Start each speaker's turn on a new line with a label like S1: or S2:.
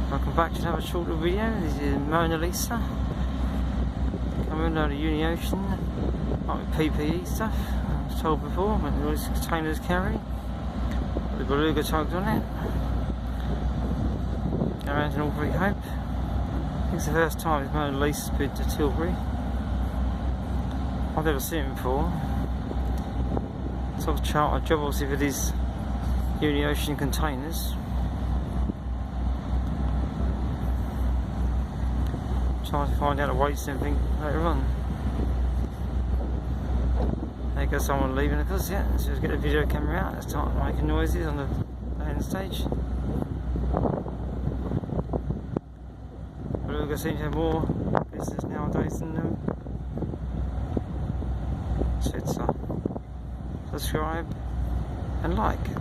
S1: Welcome back to another short little video. This is Mona Lisa. Coming out of UniOcean, like PPE stuff. I was told before, when all these containers carry. The beluga tugs on it. Go around to Norfolk Hope. I think it's the first time this Mona Lisa's been to Tilbury. I've never seen it before. Sort of charter job obviously for these UniOcean containers. Trying to find out the weights and everything later on. There goes someone leaving of us, yeah. So let's get the video camera out and start making noises on the landing stage. Beluga seems to have more business nowadays than subscribe and like.